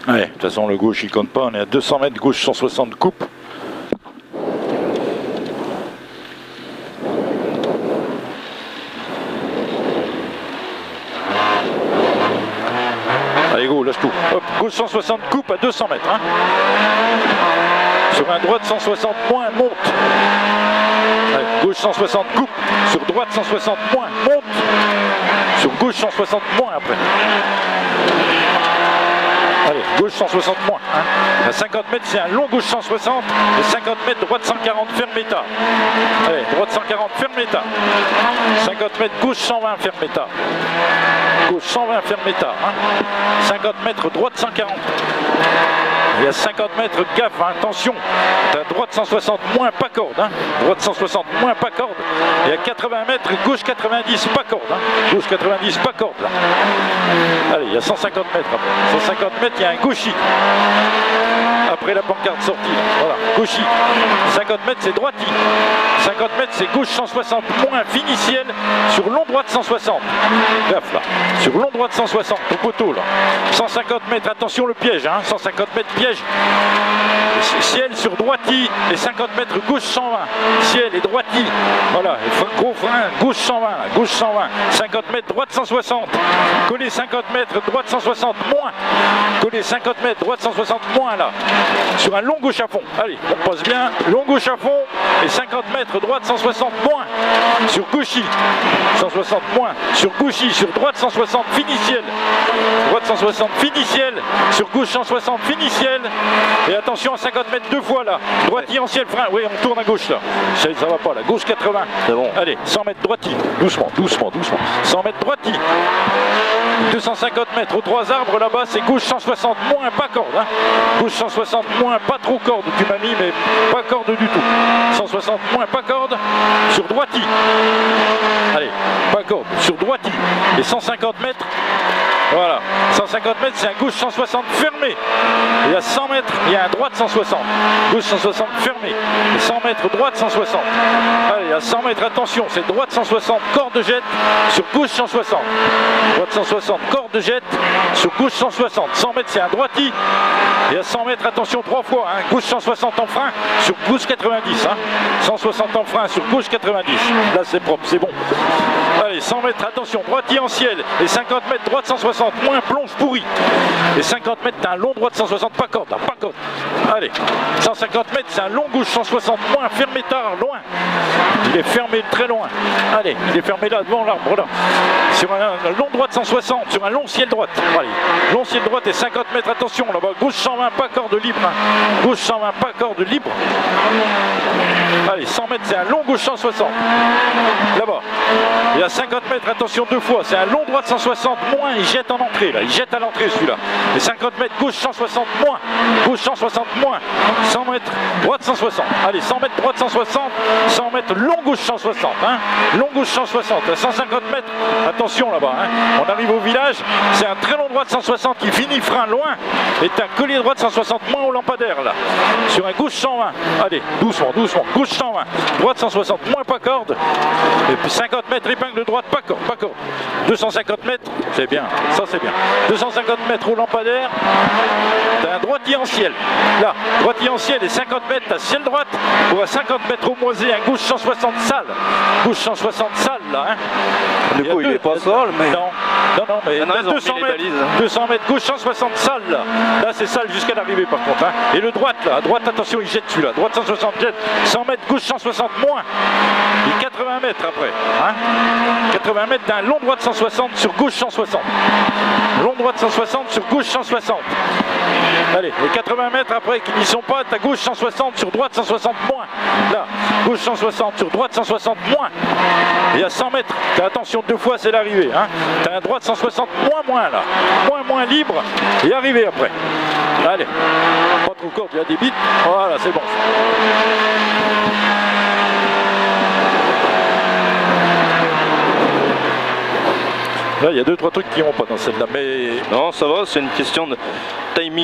Ouais, de toute façon le gauche il compte pas, on est à 200 mètres, gauche 160 coupe. Allez go, lâche tout. Hop, gauche 160 coupe à 200 mètres. Hein. Sur un droite 160 moins, monte. Allez, gauche 160 coupe, sur droite 160 moins, monte. Sur gauche 160 moins après. Allez, gauche 160 moins. Hein. À 50 mètres, c'est un long gauche 160. Et 50 mètres, droite 140, ferme état. Allez, droite 140, ferme état. 50 mètres, gauche 120, ferme état. Gauche 120, ferme état. Hein. 50 mètres, droite 140. Et à 50 mètres, gaffe, hein, attention. T'as droite 160 moins, pas corde. Hein. Droite 160 moins, pas corde. Et à 80 mètres, gauche 90, pas corde. Hein. Gauche 90, pas corde. Là. Allez, il y a 150 mètres après. 150 mètres, il y a un gauchis. Après la pancarte sortie. Là. Voilà, gauchis. 50 mètres, c'est droiti. 50 mètres, c'est gauche 160 moins, finiciel. Sur long droite 160. Gaffe là. Sur long droite 160, au poteau là. 150 mètres, attention le piège. Hein. 150 mètres, piège. Ciel sur droiti et 50 mètres gauche 120. Ciel et droiti. Voilà, gros frein, gauche 120, là, gauche 120. 50 mètres, droite 160. Coller 50 mètres, droite 160 moins. Coller 50 mètres, droite 160 moins là. Sur un long gauche à fond. Allez, on passe bien. Long gauche à fond et 50 mètres, droite 160 moins. Sur gauchis, 160 moins. Sur gauchis, sur droite 160, finiciel. Droite 160, finiciel. Sur gauche 160, finiciel. Et attention à 50 mètres deux fois là. Droiti en ciel, frein. Oui, on tourne à gauche là. Ça va pas là. Gauche 80. C'est bon. Allez, 100 mètres droiti. Doucement, doucement, doucement. 100 mètres droiti. 250 mètres aux trois arbres là-bas, c'est gauche 160 moins, pas corde. Hein. Gauche 160 moins, pas trop corde. Tu m'as mis, mais pas corde du tout. 160 moins, pas corde. Sur droiti. Allez, pas corde. Sur droiti. Et 150 mètres. Voilà, 150 mètres, c'est un gauche 160 fermé. Et à 100 mètres, il y a un droite 160. Gauche 160 fermé. Et 100 mètres, droite 160. Allez, à 100 mètres, attention, c'est droite 160, corde jette sur gauche 160. Droite 160, corde jette sur gauche 160. 100 mètres, c'est un droiti. Et à 100 mètres, attention, trois fois, hein, gauche 160 en frein sur gauche 90. Hein. 160 en frein sur gauche 90. Là, c'est propre, c'est bon. Allez, 100 mètres, attention, droiti en ciel. Et 50 mètres, droite 160. Moins plonge pourri. Et 50 mètres, t'as un long droite 160, pas corde, là, pas corde. Allez, 150 mètres, c'est un long gauche 160, moins fermé tard, loin. Il est fermé très loin. Allez, il est fermé là, devant l'arbre, là. Sur un long droite 160, sur un long ciel droite. Allez, long ciel droite et 50 mètres, attention, là-bas, gauche 120, pas corde libre. Hein. Gauche 120, pas corde libre. Allez, 100 mètres, c'est un long gauche 160. Là-bas. Et à 50 mètres, attention deux fois, c'est un long droite 160, moins, il jette en entrée, là, il jette à l'entrée celui-là. Et 50 mètres, gauche 160 moins, gauche 160 moins, 100 mètres, droite 160. Allez, 100 mètres, droite 160, 100 mètres, long gauche 160, hein. Long gauche 160, à 150 mètres, attention là-bas, hein. On arrive au village, c'est un très long droite 160 qui finit frein loin, et un collier droite 160 moins au lampadaire, là. Sur un gauche 120, allez, doucement, doucement, gauche 120, droite 160 moins, pas corde, et puis 50 mètres, épingle droite, pas corde, pas corde. 250 mètres, c'est bien, ça c'est bien. 250 mètres au lampadaire, t'as un droitier en ciel. Là, droitier en ciel et 50 mètres, t'as ciel droite. Pour à 50 mètres au moisé, un gauche 160 sale. Gauche 160 sale là. Hein. Du coup, il est pas sale, mais. Non, non, mais non, 200 mètres, 200 mètres, gauche 160 sale là. Là, c'est sale jusqu'à l'arrivée par contre. Hein. Et le droite là, à droite, attention, il jette celui-là. Droite 160 jette, 100 mètres, gauche 160 moins. Et 80 mètres après. Hein. 80 mètres, t'as un long droite 160 sur gauche 160. Long droite 160 sur gauche 160. Allez, et 80 mètres après qui n'y sont pas, t'as gauche 160 sur droite 160 moins. Là, gauche 160 sur droite 160 moins. Et à 100 mètres, t'as attention deux fois, c'est l'arrivée. Hein. T'as un droite 160 moins là. Moins libre et arrivé après. Allez, pas trop court, il y a des bits. Voilà, c'est bon. Là, il y a 2-3 trucs qui vont pas dans celle-là, mais... Non, ça va, c'est une question de timing.